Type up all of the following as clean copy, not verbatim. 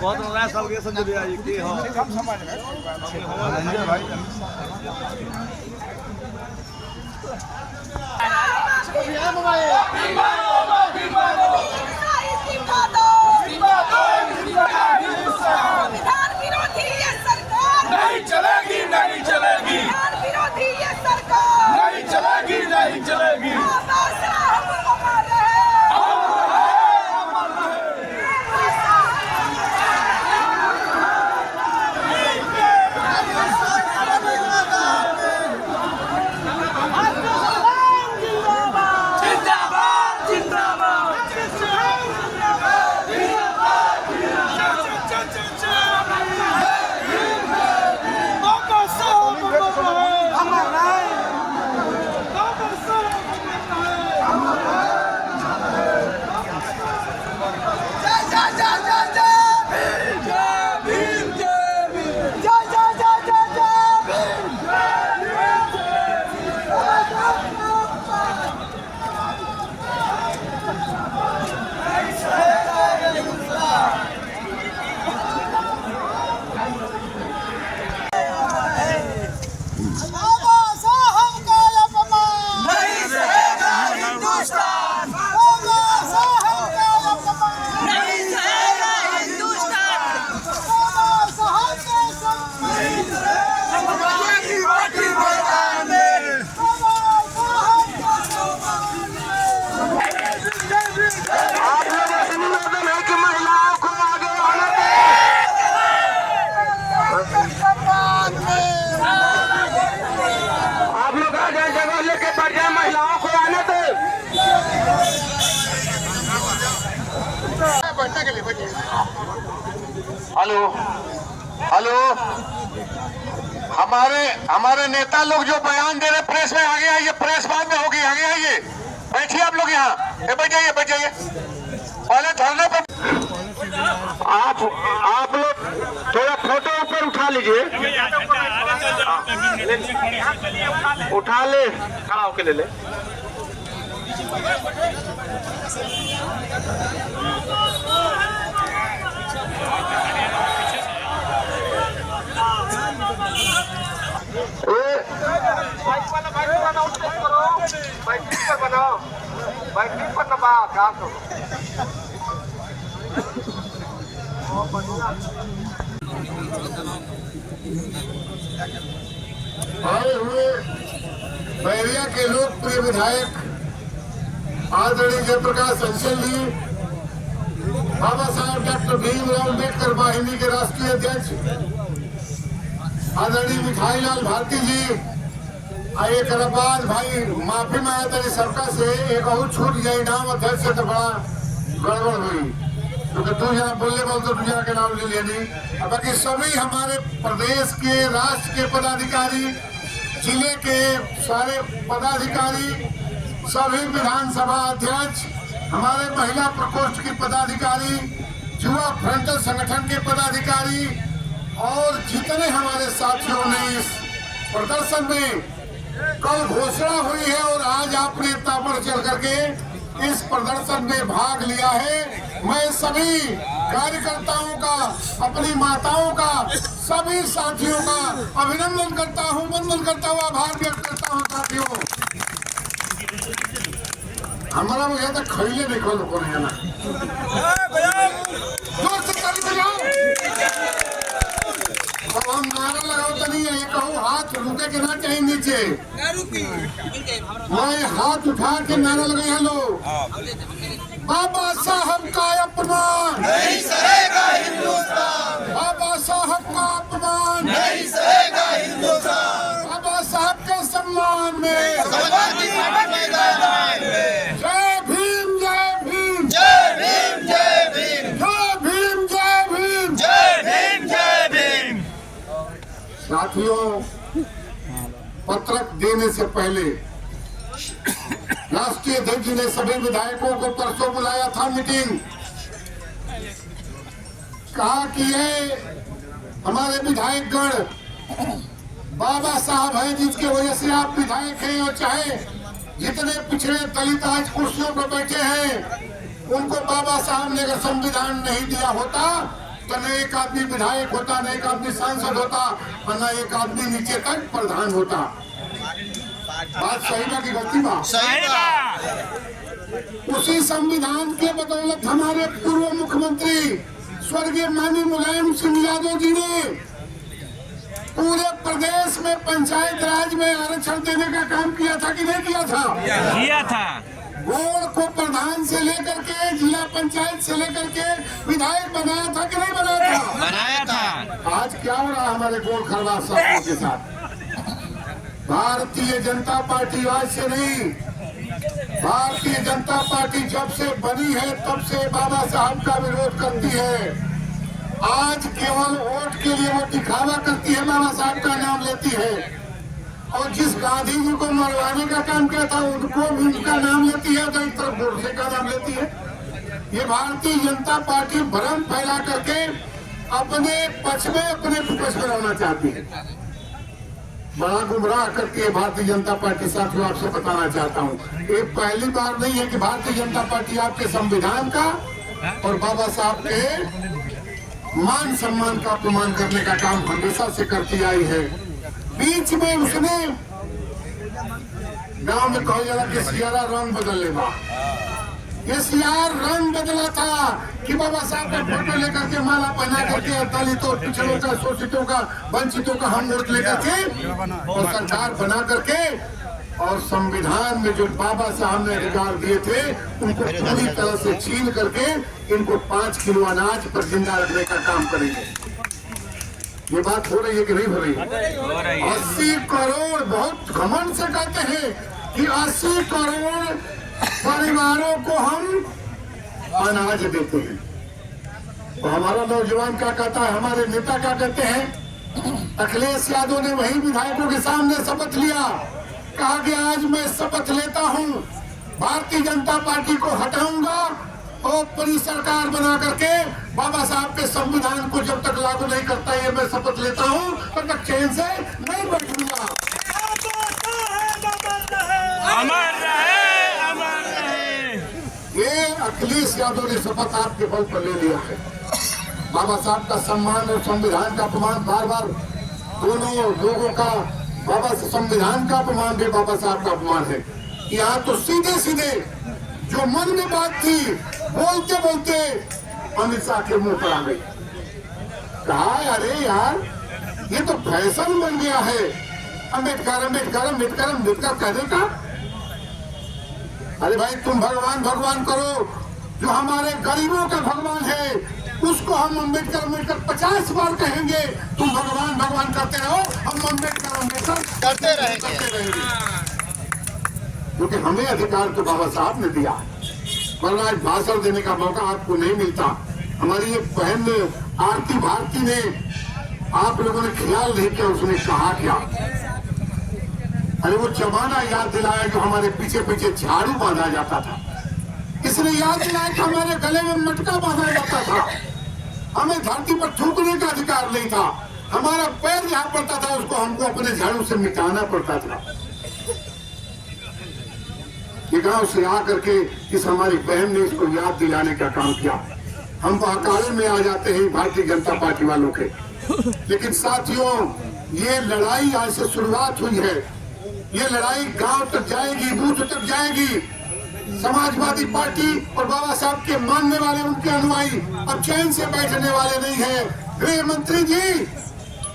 बहुत नया साल के संजय दिया जी की हां हम समाज में संजय भाई विधान विरोधी ये सरकार नहीं चलेगी, नहीं चलेगी, विधान विरोधी ये सरकार नहीं चलेगी, नहीं चलेगी। बाबा साहब अमर रहे। हेलो हेलो, हमारे नेता लोग जो बयान दे रहे प्रेस में आगे आइए, प्रेस बाद में होगी, आगे आइए, बैठिए आप लोग यहाँ, बैठ जाइए पहले धरने पर। आप लोग थोड़ा फोटो ऊपर उठा लीजिए, उठा ले, खड़ा होके ले ले। आए हुए बैरिया के लोकप्रिय विधायक आदरणीय जयप्रकाश अंशल जी, बाबा साहब डॉक्टर भीमराव अम्बेडकर वाहिनी के राष्ट्रीय अध्यक्ष आदरणीय मिठाईलाल भारती जी, एक बाद भाई माफी मांगा तेरी सबका से एक और छूट गया नाम अध्यक्ष से तो बड़ा गड़बड़ हुई, क्योंकि तू यहाँ बोलने बोल तो तू यहाँ के नाम ले लेनी। बाकी सभी हमारे प्रदेश के, राष्ट्र के पदाधिकारी, जिले के सारे पदाधिकारी, सभी विधानसभा अध्यक्ष, हमारे महिला प्रकोष्ठ के पदाधिकारी, युवा फ्रंटल संगठन के पदाधिकारी और जितने हमारे साथियों ने इस प्रदर्शन में कल घोषणा हुई है और आज आपने इतना बढ़ चढ़ करके इस प्रदर्शन में भाग लिया है, मैं सभी कार्यकर्ताओं का, अपनी माताओं का, सभी साथियों का अभिनंदन करता हूं, वंदन करता हूं, आभार व्यक्त करता हूं। साथियों, हमारा मुझे तक खरीदे देखो लोगों ने ना जोर से ताली बजाओ। अब हम नारा लगाओ तो नहीं है, कहूँ हाथ रुके के ना कहीं नीचे, मैं हाथ उठा के नारा लगाई, हेलो बाबा साहब का अपमान नहीं सहेगा हिंदुस्तान, बाबा साहब का अपमान नहीं सहेगा हिंदुस्तान, बाबा साहब के सम्मान में समाजवादी पार्टी मैदान में। जय भीम, जय भीम, जय भीम, जय भीम, जय भीम, जय भीम, जय भीम, जय भीम। साथियों, पत्रक देने से पहले राष्ट्रीय अध्यक्ष ने सभी विधायकों को परसों बुलाया था मीटिंग, कहा कि ये हमारे विधायकगण बाबा साहब हैं जिसके वजह से आप विधायक हैं, और चाहे जितने पिछड़े दलित आज कुर्सियों पर बैठे हैं उनको बाबा साहब ने अगर संविधान नहीं दिया होता तो न एक आदमी विधायक होता, न एक आदमी सांसद होता और न एक आदमी नीचे तक प्रधान होता। बात सही बा कि गलती बा? सही बात। उसी संविधान के बदौलत हमारे पूर्व मुख्यमंत्री स्वर्गीय माननीय मुलायम सिंह यादव जी ने पूरे प्रदेश में पंचायत राज में आरक्षण देने का काम किया था कि नहीं किया था? किया था। बोर्ड को प्रधान से लेकर के जिला पंचायत से लेकर के विधायक बनाया था कि नहीं बनाया था? बनाया था। आज क्या हो रहा है हमारे गोल खरवास साथियों के साथ? भारतीय जनता पार्टी आज से नहीं, भारतीय जनता पार्टी जब से बनी है तब से बाबा साहब का विरोध करती है। आज केवल वोट के लिए वो दिखावा करती है, बाबा साहब का नाम लेती है, और जिस गांधी जी को मरवाने का काम किया था उनको भी उनका नाम लेती है, तो एक तरफ गोडसे का नाम लेती है। ये भारतीय जनता पार्टी भ्रम फैला करके अपने पक्ष में अपने विपक्ष में रहना चाहती है। बड़ा गुमराह करती है भारतीय जनता पार्टी। साथियों, आपसे बताना चाहता हूँ, ये पहली बार नहीं है कि भारतीय जनता पार्टी आपके संविधान का और बाबा साहब के मान सम्मान का अपमान करने का काम हमेशा से करती आई है। बीच में उसने गांव में कहा जा रहा कि सियारा रंग बदल लेगा, ये सियार रंग बदला था कि बाबा साहब का फोटो लेकर के माला पहना करके दलितों, पिछड़ों का, शोषितों का, वंचितों का हम वोट लेकर के और सरकार बना करके, और संविधान में जो बाबा साहब ने अधिकार दिए थे उनको पूरी तरह से छीन करके इनको 5 किलो अनाज पर जिंदा रखने का काम करेंगे। ये बात हो रही है कि नहीं हो रही है? 80 करोड़, बहुत घमंड से कहते हैं कि 80 करोड़ परिवारों को हम अनाज देते हैं। तो हमारा नौजवान क्या कहता है, हमारे नेता क्या कहते हैं? अखिलेश यादव ने वही विधायकों के सामने शपथ लिया, कहा कि आज मैं शपथ लेता हूं, भारतीय जनता पार्टी को हटाऊंगा और पूरी सरकार बना करके बाबा साहब के संविधान को जब तक लागू नहीं करता ये मैं शपथ लेता हूं, तब तक चैन से नहीं बैठूंगा। अमर रहे, अमर रहे। ये अखिलेश यादव ने शपथ आपके बल पर ले लिया है। बाबा साहब का सम्मान और संविधान का अपमान बार बार दोनों लोगों का, बाबा से संविधान का अपमान भी बाबा साहब का अपमान है। यहाँ तो सीधे सीधे जो मन में बात थी बोलते बोलते अमित शाह के मुंह पर आ गई। कहा अरे यार ये तो फैशन बन गया है, अम्बेडकर अम्बेडकर अम्बेडकर अम्बेडकर कहने का। अरे भाई तुम भगवान भगवान करो, जो हमारे गरीबों का भगवान है उसको हम अम्बेडकर अम्बेडकर 50 बार कहेंगे। तुम भगवान भगवान करते रहो, हम अम्बेडकर अम्बेडकर करते रहेंगे। क्योंकि हमें अधिकार तो बाबा साहब ने दिया, वरना आज भाषण देने का मौका आपको नहीं मिलता। हमारी एक बहन आरती भारती ने, आप लोगों ने ख्याल नहीं किया उसने कहा क्या। अरे वो जमाना याद दिलाया जो हमारे पीछे पीछे झाड़ू बांधा जाता था, इसने याद दिलाया कि हमारे गले में मटका बांधा जाता था, हमें धरती पर थूकने का अधिकार नहीं था, हमारा पैर जहाँ पड़ता था उसको हमको अपने झाड़ू से मिटाना पड़ता था। ये गांव से आकर के इस हमारी बहन ने इसको याद दिलाने का काम किया। हम अकाले में आ जाते हैं भारतीय जनता पार्टी वालों के, लेकिन साथियों ये लड़ाई आज से शुरुआत हुई है। ये लड़ाई गांव तक जाएगी, बूथ तक जाएगी। समाजवादी पार्टी और बाबा साहब के मानने वाले, उनके अनुयायी अब चैन से बैठने वाले नहीं है। गृह मंत्री जी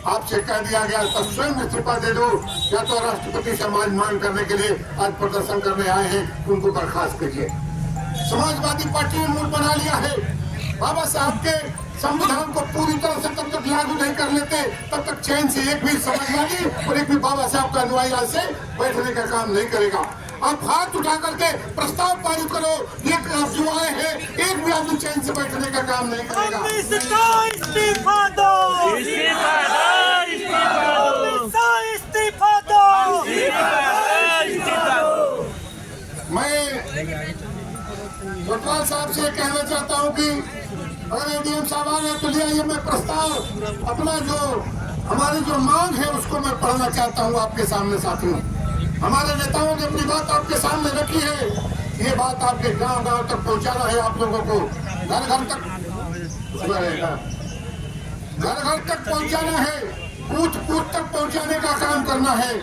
आपसे कह दिया गया तो स्वयं इस्तीफा दे दो, या तो राष्ट्रपति सम्मान मान करने के लिए आज प्रदर्शन करने आए हैं उनको बर्खास्त कीजिए। समाजवादी पार्टी ने मूड बना लिया है, बाबा साहब के संविधान को पूरी तरह से तब तक लागू नहीं कर लेते तब तक चैन से एक भी समाजवादी और एक भी बाबा साहब का अनुयायी आज से बैठने का काम नहीं करेगा। आप हाथ उठा करके प्रस्ताव पारित करो, ये आप जो आए हैं एक भी आदमी चैन से बैठने का काम नहीं करेगा। इस्तीफा दो, इस्तीफा दो, इस्तीफा दो, इस्तीफा दो। मैं कोतवाल साहब से कहना चाहता हूं कि अगर एडीएम साहब आ गए तो ले आइए। मैं प्रस्ताव अपना जो हमारी जो मांग है उसको मैं पढ़ना चाहता हूं आपके सामने। साथियों, हमारे नेताओं ने अपनी बात आपके सामने रखी है, ये बात आपके गांव गांव तक पहुंचाना है, आप लोगों को घर घर तक रहेगा। घर घर तक पहुंचाना है, बूथ बूथ तक पहुंचाने का काम करना है।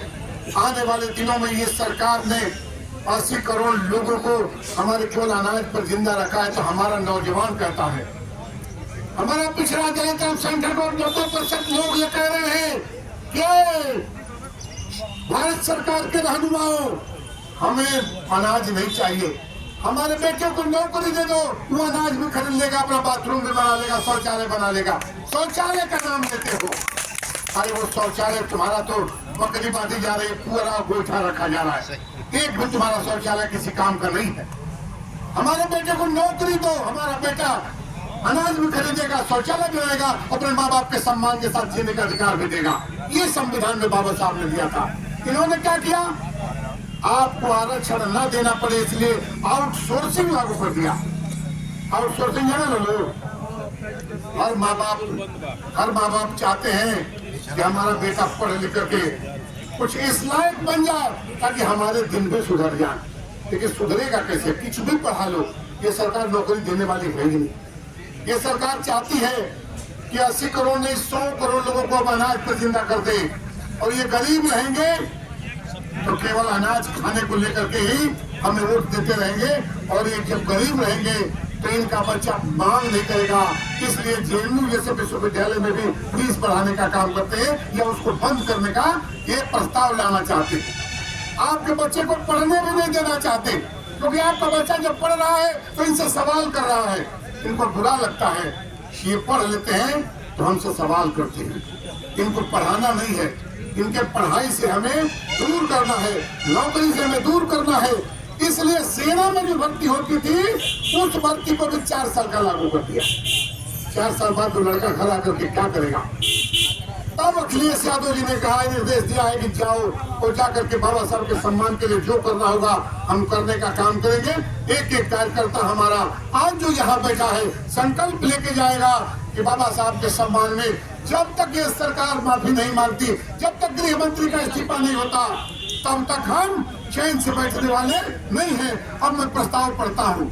आने वाले दिनों में ये सरकार ने 80 करोड़ लोगों को हमारे केवल अनाज पर जिंदा रखा है। तो हमारा नौजवान कहता है, हमारा पिछड़ा दलित अल्पसंख्यक और 90% लोग ये कह रहे हैं कि भारत सरकार के रहनुमाओं, हमें अनाज नहीं चाहिए, हमारे बेटे को नौकरी दे दो, वो अनाज भी खरीद लेगा, अपना बाथरूम भी बना लेगा, शौचालय बना लेगा। शौचालय का नाम लेते हो, अरे वो शौचालय तुम्हारा तो बकरी बांधी जा रही है, पूरा गोईठा रखा जा रहा है, एक भी तुम्हारा शौचालय किसी काम का नहीं है। हमारे बेटे को नौकरी दो, हमारा बेटा अनाज भी खरीदेगा, शौचालय भी रहेगा, अपने माँ बाप के सम्मान के साथ जीने का अधिकार भी देगा। ये संविधान में बाबा साहब ने दिया था। इन्होंने क्या किया, आपको आरक्षण न देना पड़े इसलिए आउटसोर्सिंग लागू कर दिया। आउटसोर्सिंग है ना लोग, हर माँ बाप चाहते हैं कि हमारा बेटा पढ़ लिख करके कुछ इस लायक बन जाए ताकि हमारे दिन भी सुधर जाए। लेकिन सुधरेगा कैसे, कुछ भी पढ़ा लो, ये सरकार नौकरी देने वाली है ही नहीं। ये सरकार चाहती है कि 80 करोड़ नहीं 100 करोड़ लोगों को अब अनाज पर जिंदा कर दे, और ये गरीब रहेंगे तो केवल अनाज खाने को लेकर के ही हमें वोट देते रहेंगे, और ये जब गरीब रहेंगे तो इनका बच्चा मांग नहीं करेगा। इसलिए जेएनयू जैसे विश्वविद्यालय में भी फीस बढ़ाने का काम करते हैं या उसको बंद करने का ये प्रस्ताव लाना चाहते हैं। आपके बच्चे को पढ़ने भी नहीं देना चाहते, क्योंकि आपका बच्चा जब पढ़ रहा है तो इनसे सवाल कर रहा है। इनको बुरा लगता है, ये पढ़ लेते हैं तो हमसे सवाल करते हैं। इनको पढ़ाना नहीं है, इनके पढ़ाई से हमें दूर करना है, नौकरी से हमें दूर करना है। इसलिए सेना में जो भर्ती होती थी उस भर्ती को भी 4 साल का लागू कर दिया। 4 साल बाद तो लड़का घर आकर के क्या करेगा। तब अखिलेश यादव जी ने कहा, निर्देश दिया है कि जाओ और जाकर के बाबा साहब के सम्मान के लिए जो करना होगा हम करने का काम करेंगे। एक एक कार्यकर्ता हमारा आज जो यहाँ बैठा है संकल्प लेके जाएगा कि बाबा साहब के सम्मान में जब तक ये सरकार माफी नहीं मांगती, जब तक गृह मंत्री का इस्तीफा नहीं होता, तब तक हम चैन से बैठने वाले नहीं हैं। अब मैं प्रस्ताव पढ़ता हूँ।